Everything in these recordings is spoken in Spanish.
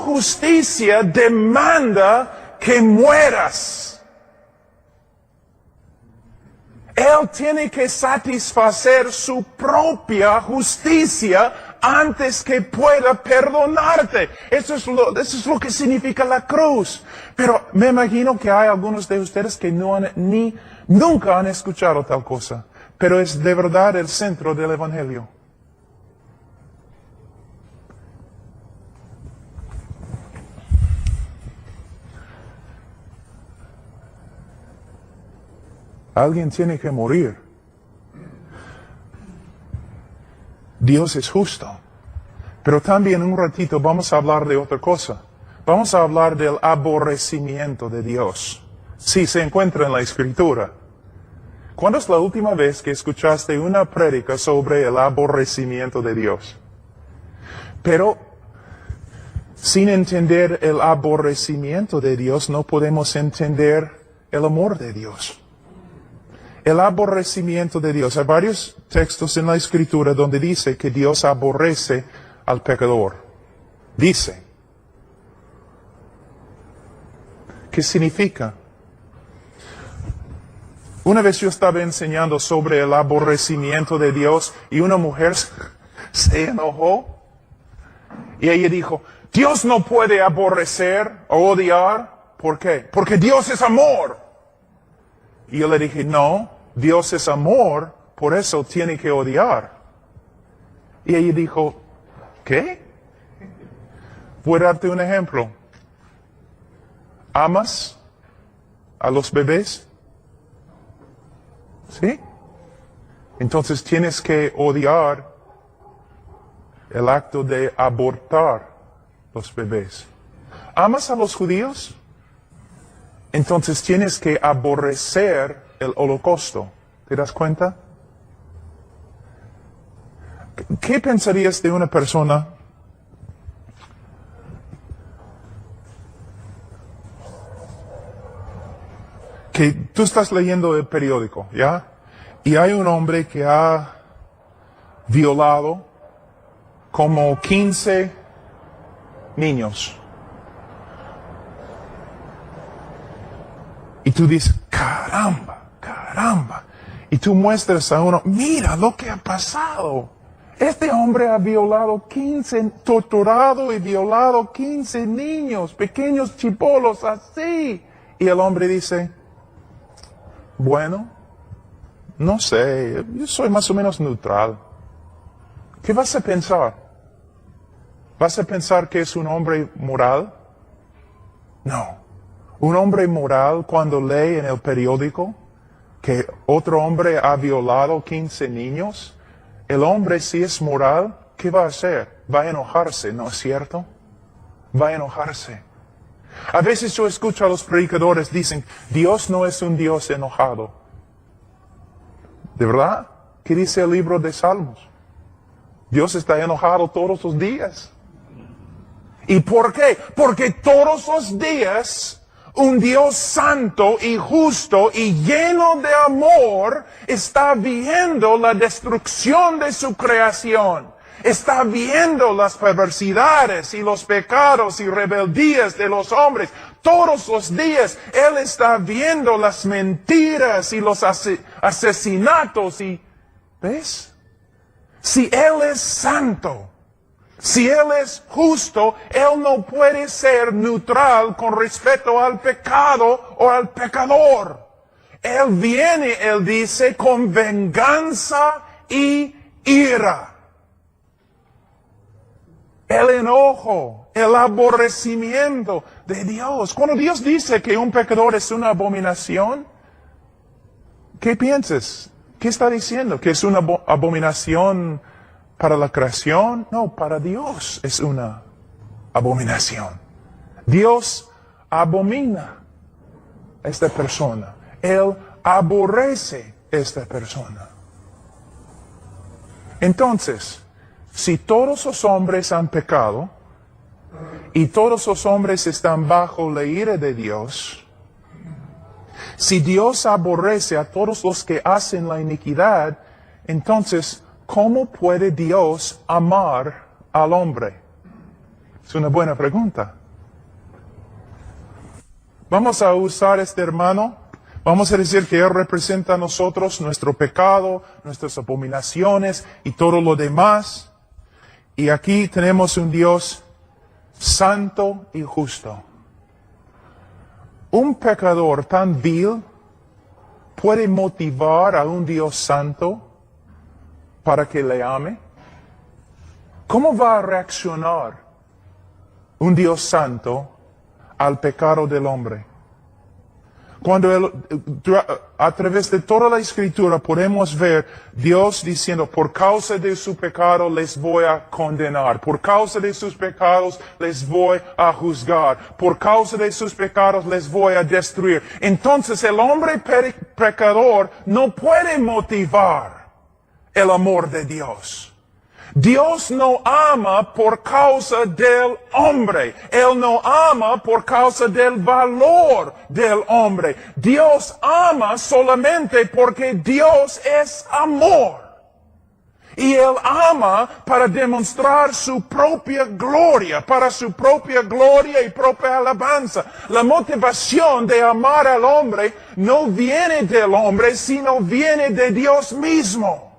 justicia demanda que mueras. Él tiene que satisfacer su propia justicia antes que pueda perdonarte. Eso es lo que significa la cruz. Pero me imagino que hay algunos de ustedes que nunca han escuchado tal cosa. Pero es de verdad el centro del Evangelio. Alguien tiene que morir. Dios es justo. Pero también un ratito vamos a hablar de otra cosa. Vamos a hablar del aborrecimiento de Dios. Sí, se encuentra en la Escritura. ¿Cuándo es la última vez que escuchaste una prédica sobre el aborrecimiento de Dios? Pero sin entender el aborrecimiento de Dios no podemos entender el amor de Dios. El aborrecimiento de Dios. Hay varios textos en la Escritura donde dice que Dios aborrece al pecador. Dice. ¿Qué significa? Una vez yo estaba enseñando sobre el aborrecimiento de Dios y una mujer se enojó y ella dijo, Dios no puede aborrecer o odiar. ¿Por qué? Porque Dios es amor. Y yo le dije, no, Dios es amor, por eso tiene que odiar. Y ella dijo, ¿qué? Voy a darte un ejemplo. ¿Amas a los bebés? ¿Sí? Entonces tienes que odiar el acto de abortar los bebés. ¿Amas a los judíos? Entonces tienes que aborrecer el holocausto. ¿Te das cuenta? ¿Qué pensarías de una persona que tú estás leyendo el periódico, ¿ya? Y hay un hombre que ha violado como 15 niños. Y tú dices, caramba. Y tú muestras a uno, mira lo que ha pasado. Este hombre ha torturado y violado 15 niños, pequeños chibolos así. Y el hombre dice, bueno, no sé, yo soy más o menos neutral. ¿Qué vas a pensar? ¿Vas a pensar que es un hombre moral? No. Un hombre moral cuando lee en el periódico que otro hombre ha violado 15 niños, el hombre si es moral, ¿qué va a hacer? Va a enojarse, ¿no es cierto? Va a enojarse. A veces yo escucho a los predicadores dicen, Dios no es un Dios enojado. ¿De verdad? ¿Qué dice el libro de Salmos? Dios está enojado todos los días. ¿Y por qué? Porque todos los días un Dios santo y justo y lleno de amor está viendo la destrucción de su creación. Está viendo las perversidades y los pecados y rebeldías de los hombres. Todos los días Él está viendo las mentiras y los asesinatos y... ¿ves? Si Él es santo, si Él es justo, Él no puede ser neutral con respecto al pecado o al pecador. Él viene, Él dice, con venganza y ira. El enojo, el aborrecimiento de Dios. Cuando Dios dice que un pecador es una abominación, ¿qué piensas? ¿Qué está diciendo? ¿Que es una abominación para la creación? No, para Dios es una abominación. Dios abomina a esta persona. Él aborrece a esta persona. Entonces, si todos los hombres han pecado y todos los hombres están bajo la ira de Dios, si Dios aborrece a todos los que hacen la iniquidad, entonces, ¿cómo puede Dios amar al hombre? Es una buena pregunta. Vamos a usar este hermano. Vamos a decir que él representa a nosotros nuestro pecado, nuestras abominaciones y todo lo demás. Y aquí tenemos un Dios santo y justo. Un pecador tan vil puede motivar a un Dios santo para que le ame. ¿Cómo va a reaccionar un Dios santo al pecado del hombre? Cuando a través de toda la Escritura podemos ver Dios diciendo, por causa de su pecado les voy a condenar, por causa de sus pecados les voy a juzgar, por causa de sus pecados les voy a destruir. Entonces el hombre pecador no puede motivar el amor de Dios. Dios no ama por causa del hombre. Él no ama por causa del valor del hombre. Dios ama solamente porque Dios es amor. Y Él ama para demostrar su propia gloria, para su propia gloria y propia alabanza. La motivación de amar al hombre no viene del hombre, sino viene de Dios mismo.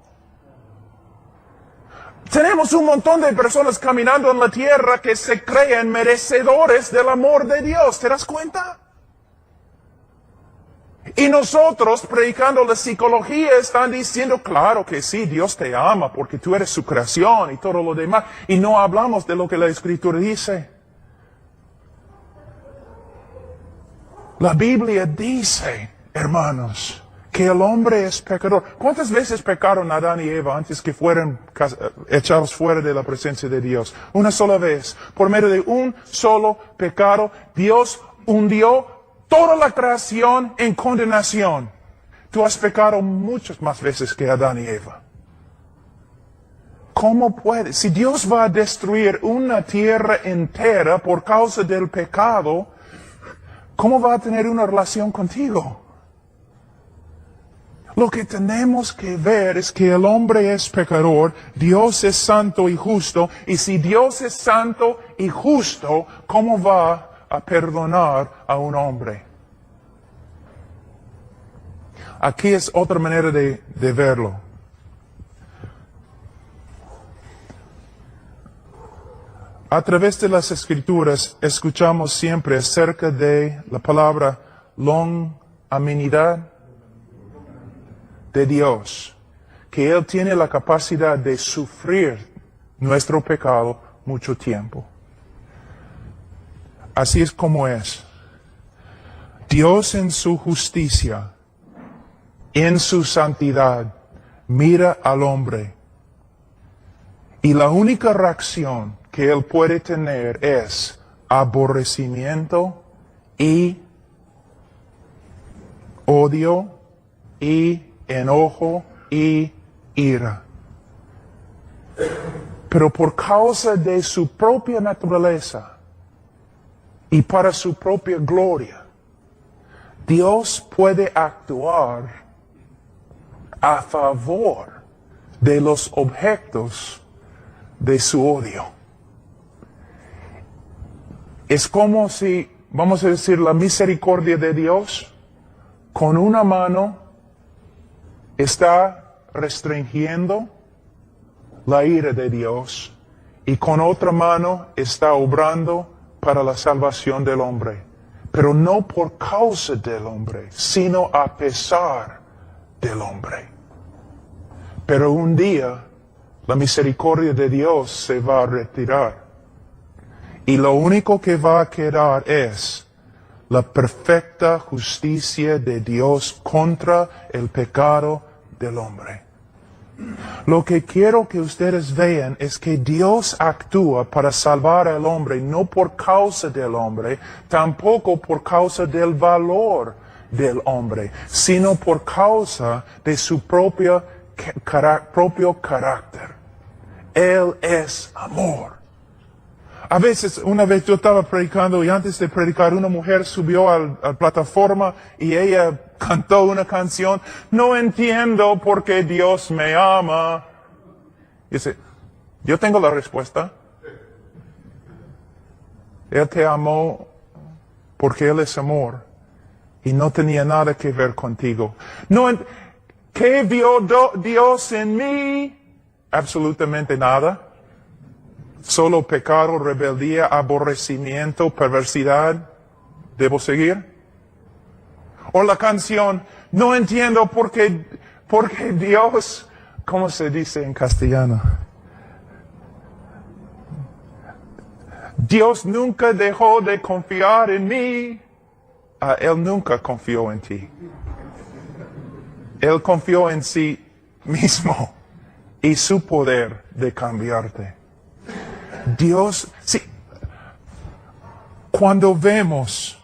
Tenemos un montón de personas caminando en la tierra que se creen merecedores del amor de Dios. ¿Te das cuenta? Y nosotros, predicando la psicología, están diciendo, claro que sí, Dios te ama porque tú eres su creación y todo lo demás. Y no hablamos de lo que la Escritura dice. La Biblia dice, hermanos, que el hombre es pecador. ¿Cuántas veces pecaron Adán y Eva antes que fueran echados fuera de la presencia de Dios? Una sola vez. Por medio de un solo pecado, Dios hundió toda la creación en condenación. Tú has pecado muchas más veces que Adán y Eva. ¿Cómo puede? Si Dios va a destruir una tierra entera por causa del pecado, ¿cómo va a tener una relación contigo? Lo que tenemos que ver es que el hombre es pecador, Dios es santo y justo, y si Dios es santo y justo, ¿cómo va a perdonar a un hombre? Aquí es otra manera de verlo. A través de las Escrituras escuchamos siempre acerca de la palabra longanimidad de Dios, que Él tiene la capacidad de sufrir nuestro pecado mucho tiempo. Así es como es. Dios en su justicia, en su santidad, mira al hombre. Y la única reacción que Él puede tener es aborrecimiento y odio y enojo y ira. Pero por causa de su propia naturaleza y para su propia gloria, Dios puede actuar a favor de los objetos de su odio. Es como si, vamos a decir, la misericordia de Dios con una mano está restringiendo la ira de Dios y con otra mano está obrando para la salvación del hombre. Pero no por causa del hombre, sino a pesar del hombre. Pero un día la misericordia de Dios se va a retirar. Y lo único que va a quedar es la perfecta justicia de Dios contra el pecado del hombre. Lo que quiero que ustedes vean es que Dios actúa para salvar al hombre, no por causa del hombre, tampoco por causa del valor del hombre, sino por causa de su propio carácter. Él es amor. A veces, una vez yo estaba predicando y antes de predicar una mujer subió a la plataforma y ella cantó una canción. No entiendo por qué Dios me ama. Dice, yo tengo la respuesta. Él te amó porque Él es amor y no tenía nada que ver contigo. No, ¿qué vio Dios en mí? Absolutamente nada. Solo pecado, rebeldía, aborrecimiento, perversidad. ¿Debo seguir? O la canción, no entiendo por qué Dios, ¿cómo se dice en castellano? Dios nunca dejó de confiar en mí. Él nunca confió en ti. Él confió en sí mismo y su poder de cambiarte. Dios, sí, cuando vemos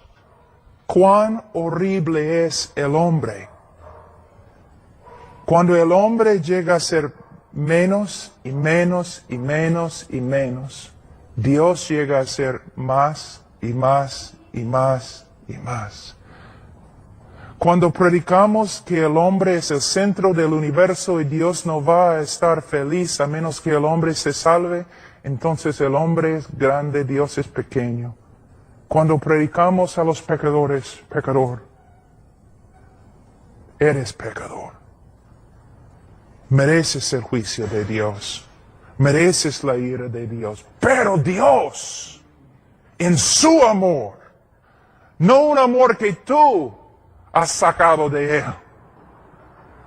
cuán horrible es el hombre, cuando el hombre llega a ser menos y menos y menos y menos, Dios llega a ser más y más y más y más. Cuando predicamos que el hombre es el centro del universo y Dios no va a estar feliz a menos que el hombre se salve, entonces el hombre es grande, Dios es pequeño. Cuando predicamos a los pecadores, pecador, eres pecador. Mereces el juicio de Dios. Mereces la ira de Dios. Pero Dios, en su amor, no un amor que tú has sacado de Él,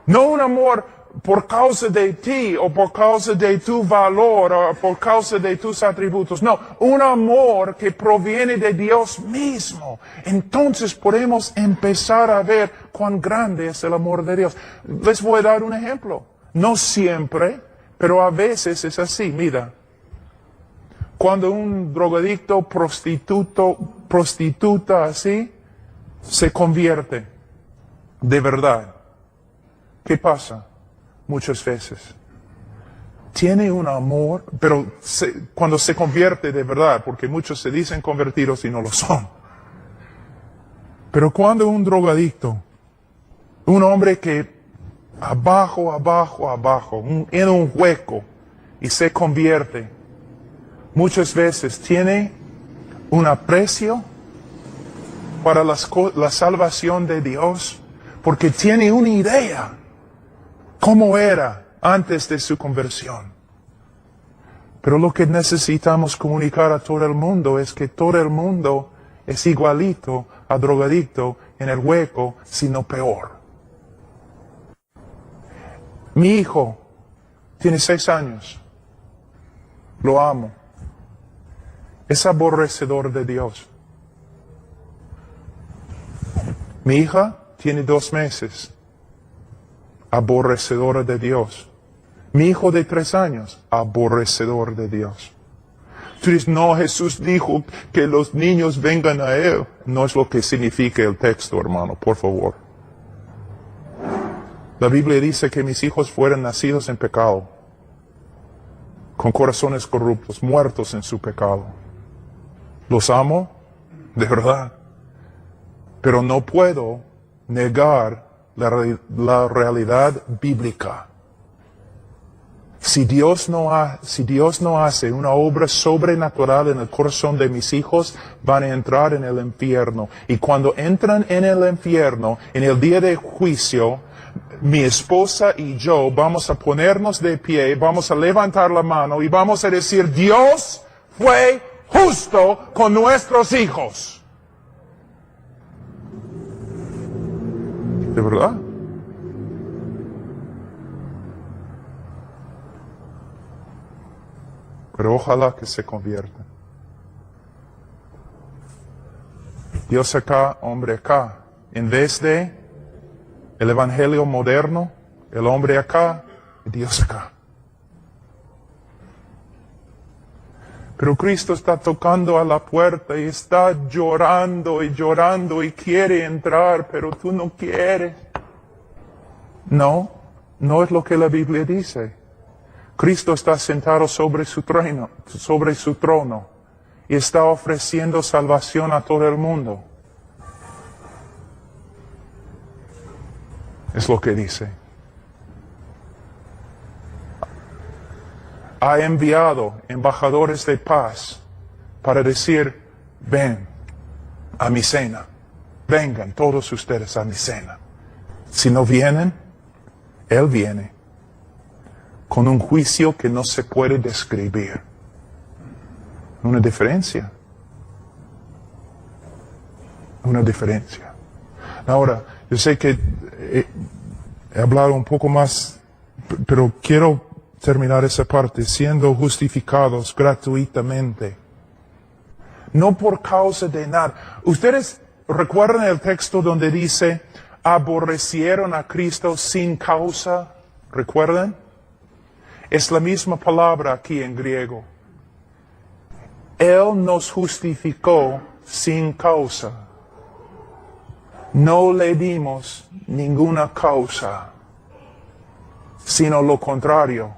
no un amor por causa de ti o por causa de tu valor o por causa de tus atributos, no, un amor que proviene de Dios mismo. Entonces podemos empezar a ver cuán grande es el amor de Dios. Les voy a dar un ejemplo. No siempre, pero a veces es así. Mira, cuando un drogadicto, prostituta así, se convierte de verdad, ¿qué pasa? Muchas veces tiene un amor, pero cuando se convierte de verdad, porque muchos se dicen convertidos y no lo son. Pero cuando un drogadicto, un hombre que abajo, en un hueco, y se convierte, muchas veces tiene un aprecio para la salvación de Dios, porque tiene una idea cómo era antes de su conversión. Pero lo que necesitamos comunicar a todo el mundo es que todo el mundo es igualito a drogadicto en el hueco, sino peor. Mi hijo tiene 6 años. Lo amo. Es aborrecedor de Dios. Mi hija tiene 2 meses. Aborrecedora de Dios. Mi hijo de 3 años. Aborrecedor de Dios. Tú dices, no, Jesús dijo que los niños vengan a Él. No es lo que significa el texto, hermano, por favor. La Biblia dice que mis hijos fueron nacidos en pecado, con corazones corruptos, muertos en su pecado. Los amo, de verdad, pero no puedo negar la realidad bíblica. Si Dios no hace una obra sobrenatural en el corazón de mis hijos, van a entrar en el infierno. Y cuando entran en el infierno, en el día de juicio, mi esposa y yo vamos a ponernos de pie, vamos a levantar la mano y vamos a decir, Dios fue justo con nuestros hijos. ¿De verdad? Pero ojalá que se conviertan. Dios acá, hombre acá. En vez de el evangelio moderno, el hombre acá, Dios acá. Pero Cristo está tocando a la puerta y está llorando y quiere entrar, pero tú no quieres. No, no es lo que la Biblia dice. Cristo está sentado sobre su trono y está ofreciendo salvación a todo el mundo. Es lo que dice. Ha enviado embajadores de paz para decir, ven a mi cena. Vengan todos ustedes a mi cena. Si no vienen, Él viene con un juicio que no se puede describir. Una diferencia. Una diferencia. Ahora, yo sé que he hablado un poco más, pero quiero terminar esa parte, siendo justificados gratuitamente. No por causa de nada. Ustedes recuerdan el texto donde dice, aborrecieron a Cristo sin causa. ¿Recuerdan? Es la misma palabra aquí en griego. Él nos justificó sin causa. No le dimos ninguna causa, sino lo contrario.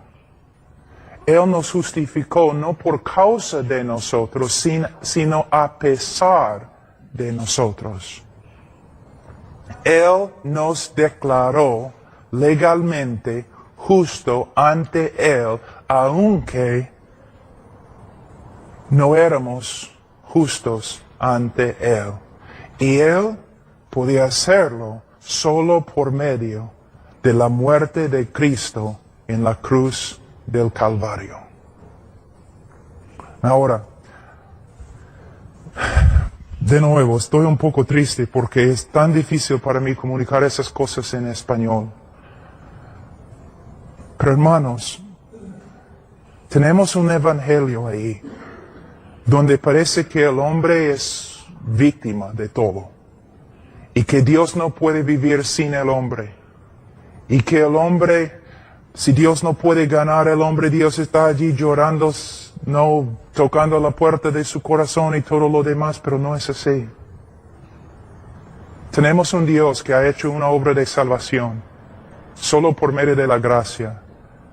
Él nos justificó no por causa de nosotros, sino a pesar de nosotros. Él nos declaró legalmente justo ante Él, aunque no éramos justos ante Él. Y Él podía hacerlo solo por medio de la muerte de Cristo en la cruz del Calvario. Ahora, de nuevo, estoy un poco triste porque es tan difícil para mí comunicar esas cosas en español. Pero hermanos, tenemos un evangelio ahí, donde parece que el hombre es víctima de todo, y que Dios no puede vivir sin el hombre, y que el hombre, si Dios no puede ganar el hombre, Dios está allí llorando, no tocando la puerta de su corazón y todo lo demás, pero no es así. Tenemos un Dios que ha hecho una obra de salvación, solo por medio de la gracia,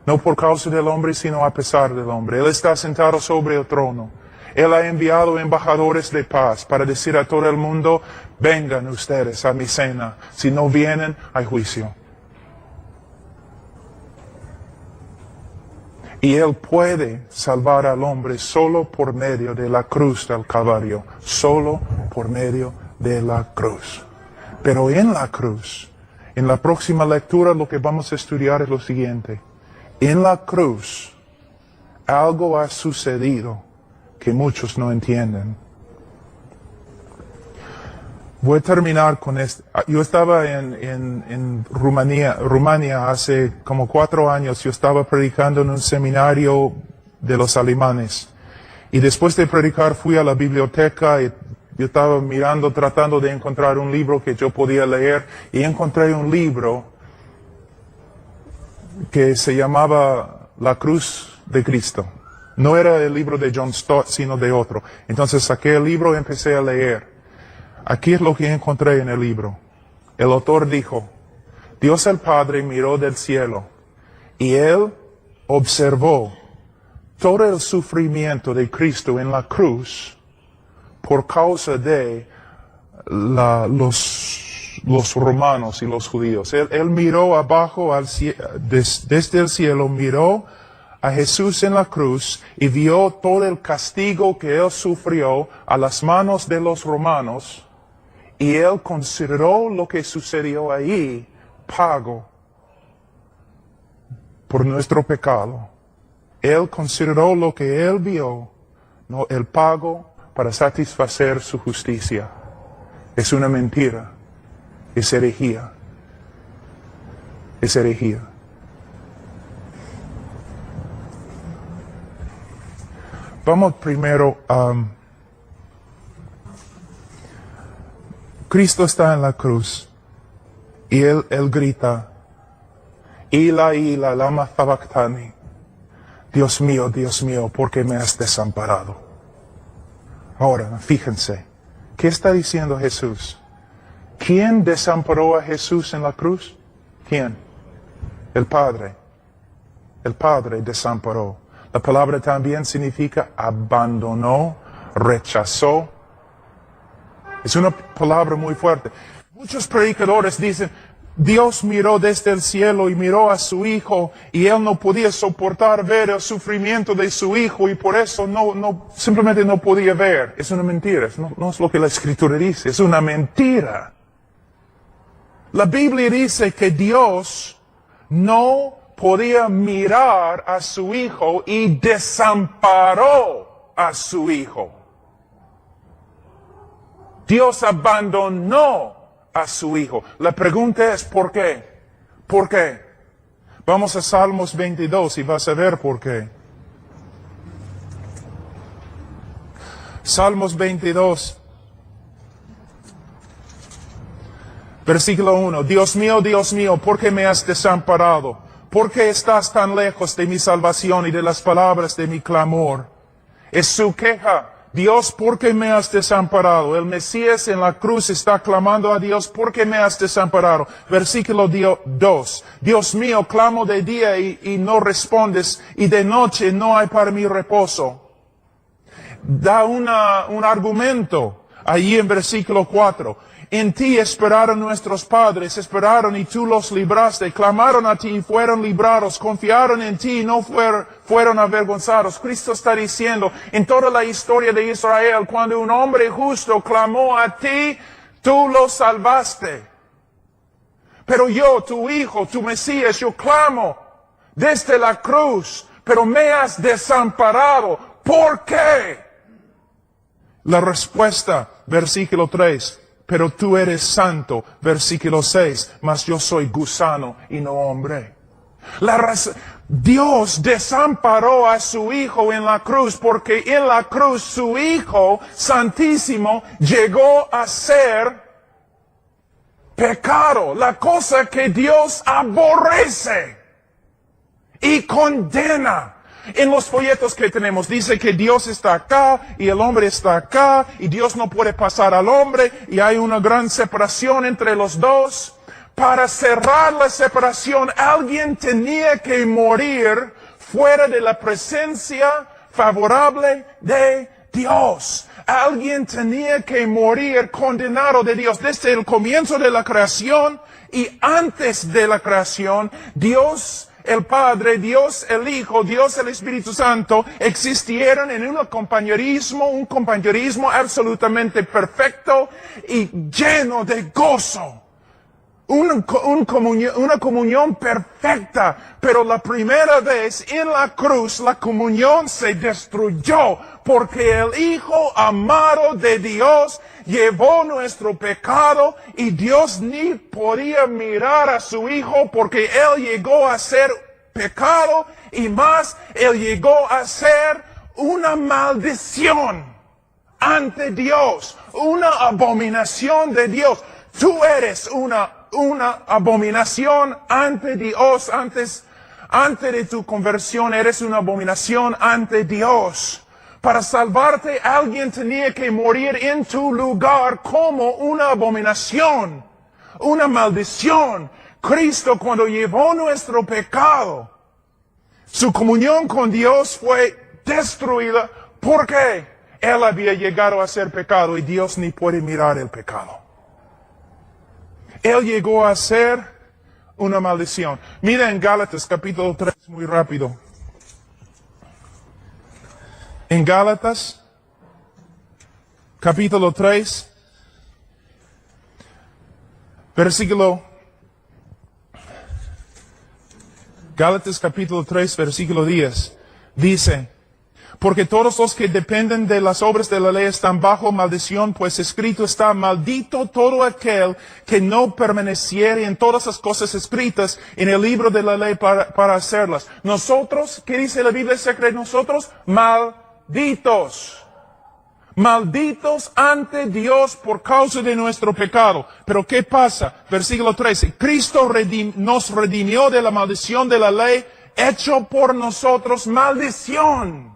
no por causa del hombre, sino a pesar del hombre. Él está sentado sobre el trono. Él ha enviado embajadores de paz para decir a todo el mundo, vengan ustedes a mi cena. Si no vienen, hay juicio. Y Él puede salvar al hombre solo por medio de la cruz del Calvario. Solo por medio de la cruz. Pero en la cruz, en la próxima lectura lo que vamos a estudiar es lo siguiente. En la cruz, algo ha sucedido que muchos no entienden. Voy a terminar con esto. Yo estaba en Rumania hace como 4 años. Yo estaba predicando en un seminario de los alemanes. Y después de predicar fui a la biblioteca y yo estaba mirando, tratando de encontrar un libro que yo podía leer. Y encontré un libro que se llamaba La Cruz de Cristo. No era el libro de John Stott, sino de otro. Entonces saqué el libro y empecé a leer. Aquí es lo que encontré en el libro. El autor dijo, Dios el Padre miró del cielo y Él observó todo el sufrimiento de Cristo en la cruz por causa de los romanos y los judíos. Él miró abajo desde el cielo, miró a Jesús en la cruz y vio todo el castigo que Él sufrió a las manos de los romanos. Y Él consideró lo que sucedió ahí pago por nuestro pecado. Él consideró lo que Él vio, no el pago para satisfacer su justicia. Es una mentira. Es herejía. Es herejía. Vamos primero a... Cristo está en la cruz y Él grita, Ila, Ila, lama sabactani. Dios mío, ¿por qué me has desamparado? Ahora, fíjense, ¿qué está diciendo Jesús? ¿Quién desamparó a Jesús en la cruz? ¿Quién? El Padre. El Padre desamparó. La palabra también significa abandonó, rechazó. Es una palabra muy fuerte. Muchos predicadores dicen, Dios miró desde el cielo y miró a su hijo y él no podía soportar ver el sufrimiento de su hijo y por eso simplemente no podía ver. Es una mentira, no es lo que la escritura dice, es una mentira. La Biblia dice que Dios no podía mirar a su hijo y desamparó a su hijo. Dios abandonó a su hijo. La pregunta es, ¿por qué? ¿Por qué? Vamos a Salmos 22 y vas a ver por qué. Salmos 22, versículo 1. Dios mío, ¿por qué me has desamparado? ¿Por qué estás tan lejos de mi salvación y de las palabras de mi clamor? Es su queja. Dios, ¿por qué me has desamparado? El Mesías en la cruz está clamando a Dios, ¿por qué me has desamparado? Versículo 2. Dios mío, clamo de día y no respondes, y de noche no hay para mí reposo. Da un argumento allí en versículo 4. En ti esperaron nuestros padres, esperaron y tú los libraste, clamaron a ti y fueron librados, confiaron en ti y no fueron avergonzados. Cristo está diciendo, en toda la historia de Israel, cuando un hombre justo clamó a ti, tú lo salvaste. Pero yo, tu hijo, tu Mesías, yo clamo desde la cruz, pero me has desamparado. ¿Por qué? La respuesta, versículo 3. Pero tú eres santo, versículo 6, mas yo soy gusano y no hombre. Dios desamparó a su Hijo en la cruz porque en la cruz su Hijo Santísimo llegó a ser pecado, la cosa que Dios aborrece y condena. En los folletos que tenemos dice que Dios está acá y el hombre está acá y Dios no puede pasar al hombre y hay una gran separación entre los dos. Para cerrar la separación, alguien tenía que morir fuera de la presencia favorable de Dios. Alguien tenía que morir condenado de Dios. Desde el comienzo de la creación y antes de la creación, Dios el Padre, Dios el Hijo, Dios el Espíritu Santo existieron en un compañerismo absolutamente perfecto y lleno de gozo. Una comunión perfecta, pero la primera vez en la cruz la comunión se destruyó porque el Hijo amado de Dios llevó nuestro pecado y Dios ni podía mirar a su Hijo porque Él llegó a ser pecado y más, Él llegó a ser una maldición ante Dios, una abominación de Dios. Tú eres una abominación ante Dios, antes de tu conversión eres una abominación ante Dios. Para salvarte alguien tenía que morir en tu lugar como una abominación, una maldición. Cristo cuando llevó nuestro pecado, su comunión con Dios fue destruida porque Él había llegado a ser pecado y Dios ni puede mirar el pecado. Él llegó a ser una maldición. Mira en Gálatas capítulo 3, muy rápido. En Gálatas capítulo 3, Gálatas capítulo 3, versículo 10, dice, porque todos los que dependen de las obras de la ley están bajo maldición, pues escrito está, maldito todo aquel que no permaneciere en todas las cosas escritas en el libro de la ley para hacerlas. Nosotros, ¿qué dice la Biblia secreta? Nosotros, malditos. Malditos ante Dios por causa de nuestro pecado. Pero ¿qué pasa? Versículo 13. Cristo nos redimió de la maldición de la ley, hecho por nosotros maldición.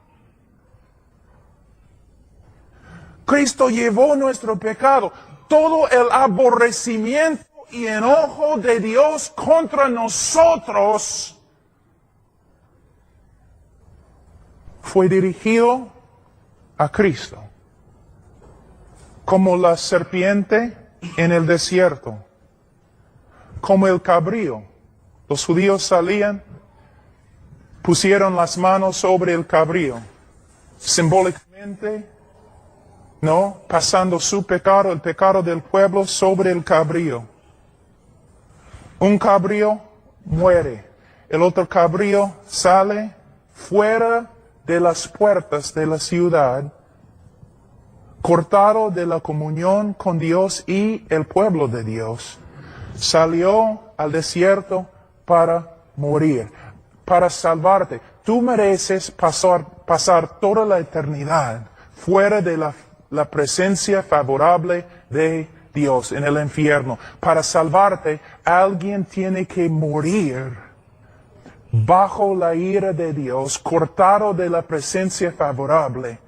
Cristo llevó nuestro pecado. Todo el aborrecimiento y enojo de Dios contra nosotros fue dirigido a Cristo. Como la serpiente en el desierto. como el cabrío. Los judíos salían, pusieron las manos sobre el cabrío, simbólicamente, ¿no? Pasando su pecado, el pecado del pueblo, sobre el cabrío. Un cabrío muere, el otro cabrío sale fuera de las puertas de la ciudad, cortado de la comunión con Dios y el pueblo de Dios. Salió al desierto para morir, para salvarte. Tú mereces pasar toda la eternidad fuera de la presencia favorable de Dios en el infierno. Para salvarte, alguien tiene que morir bajo la ira de Dios, cortado de la presencia favorable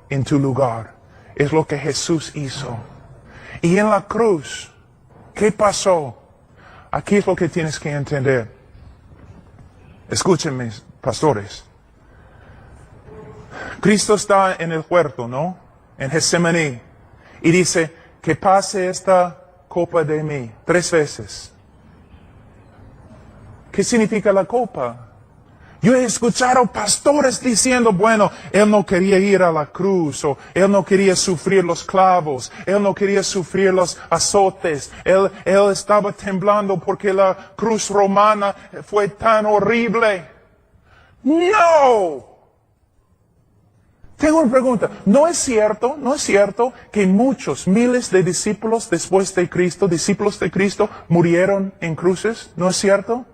en tu lugar. Es lo que Jesús hizo. Y en la cruz, ¿qué pasó? Aquí es lo que tienes que entender. Escúchenme, pastores. Cristo está en el huerto, ¿no? En Getsemaní. Y dice, que pase esta copa de mí 3 veces. ¿Qué significa la copa? Yo he escuchado pastores diciendo, bueno, él no quería ir a la cruz, o él no quería sufrir los clavos, él no quería sufrir los azotes, él estaba temblando porque la cruz romana fue tan horrible. ¡No! Tengo una pregunta. ¿No es cierto que muchos, miles de discípulos después de Cristo, discípulos de Cristo, murieron en cruces? ¿No es cierto?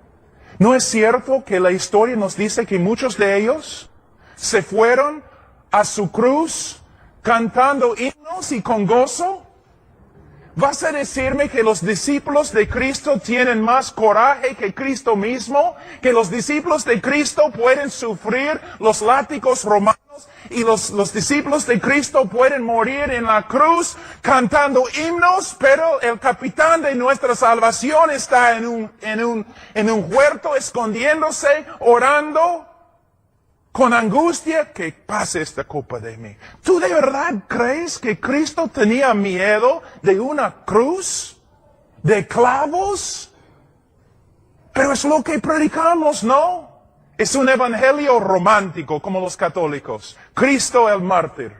¿No es cierto que la historia nos dice que muchos de ellos se fueron a su cruz cantando himnos y con gozo? ¿Vas a decirme que los discípulos de Cristo tienen más coraje que Cristo mismo? ¿Que los discípulos de Cristo pueden sufrir los látigos romanos? Y los discípulos de Cristo pueden morir en la cruz cantando himnos, pero el capitán de nuestra salvación está en un huerto escondiéndose, orando con angustia, que pase esta copa de mí. ¿Tú de verdad crees que Cristo tenía miedo de una cruz? ¿De clavos? Pero es lo que predicamos, ¿no? Es un evangelio romántico, como los católicos. Cristo el mártir.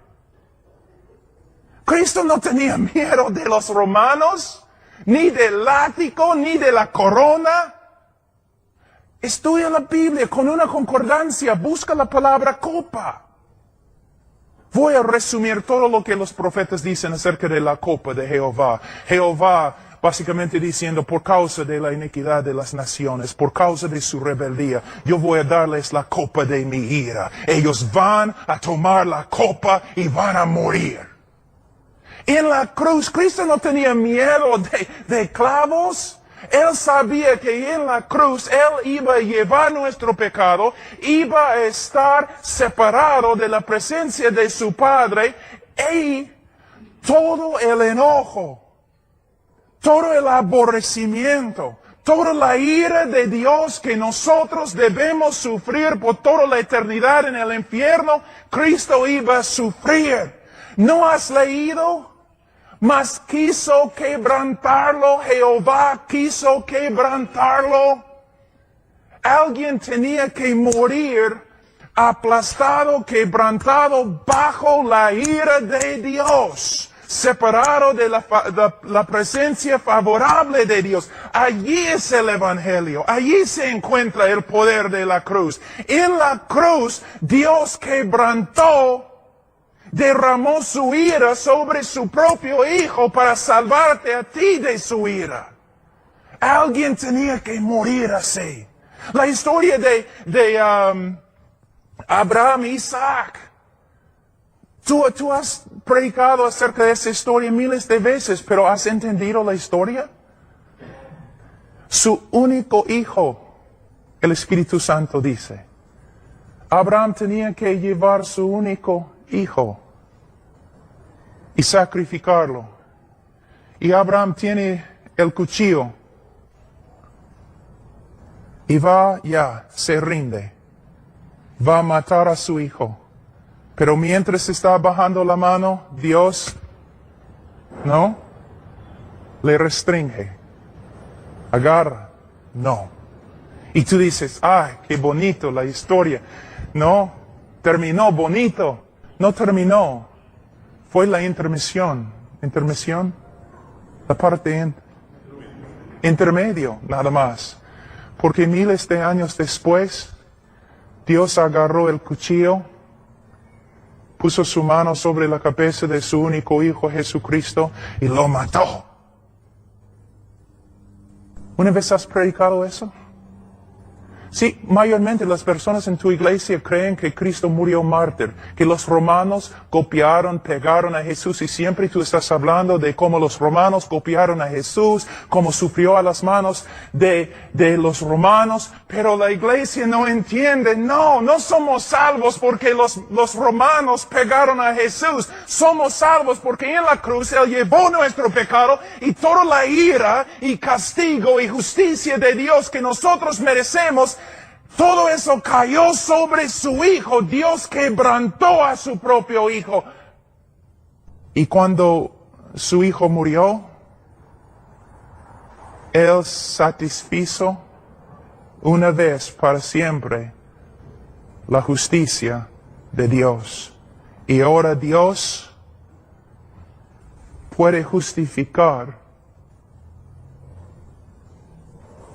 Cristo no tenía miedo de los romanos, ni del látigo, ni de la corona. Estudia la Biblia con una concordancia, busca la palabra copa. Voy a resumir todo lo que los profetas dicen acerca de la copa de Jehová. Jehová básicamente diciendo, por causa de la iniquidad de las naciones, por causa de su rebeldía, yo voy a darles la copa de mi ira. Ellos van a tomar la copa y van a morir. En la cruz, Cristo no tenía miedo de clavos. Él sabía que en la cruz Él iba a llevar nuestro pecado, iba a estar separado de la presencia de su Padre, y todo el enojo, todo el aborrecimiento, toda la ira de Dios que nosotros debemos sufrir por toda la eternidad en el infierno, Cristo iba a sufrir. ¿No has leído? Mas quiso quebrantarlo, Jehová quiso quebrantarlo. Alguien tenía que morir aplastado, quebrantado bajo la ira de Dios, separado de la presencia favorable de Dios. Allí es el evangelio, allí se encuentra el poder de la cruz. En la cruz Dios quebrantó, derramó su ira sobre su propio Hijo para salvarte a ti de su ira. Alguien tenía que morir así. La historia de Abraham y Isaac. Tú has predicado acerca de esa historia miles de veces, pero ¿has entendido la historia? Su único hijo, el Espíritu Santo dice. Abraham tenía que llevar su único hijo y sacrificarlo. Y Abraham tiene el cuchillo y se rinde. Va a matar a su hijo. Pero mientras está bajando la mano, Dios, le restringe. Agar, no. Y tú dices, ay, qué bonito la historia. No, terminó bonito. No terminó. Fue la intermisión. ¿Intermisión? La parte intermedio, nada más. Porque miles de años después, Dios agarró el cuchillo, puso su mano sobre la cabeza de su único Hijo Jesucristo y lo mató. ¿Una vez has predicado eso? Sí, mayormente las personas en tu iglesia creen que Cristo murió mártir, que los romanos copiaron, pegaron a Jesús y siempre tú estás hablando de cómo los romanos copiaron a Jesús, cómo sufrió a las manos de los romanos, pero la iglesia no entiende, no somos salvos porque los romanos pegaron a Jesús, somos salvos porque en la cruz Él llevó nuestro pecado y toda la ira y castigo y justicia de Dios que nosotros merecemos. Todo eso cayó sobre su Hijo. Dios quebrantó a su propio Hijo. Y cuando su Hijo murió, Él satisfizo una vez para siempre la justicia de Dios. Y ahora Dios puede justificar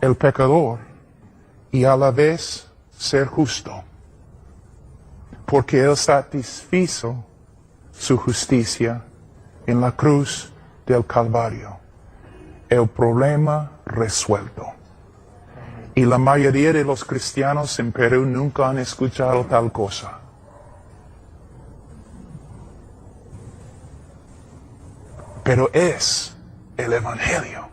el pecador y a la vez ser justo, porque Él satisfizo su justicia en la cruz del Calvario. El problema resuelto. Y la mayoría de los cristianos en Perú nunca han escuchado tal cosa. Pero es el Evangelio.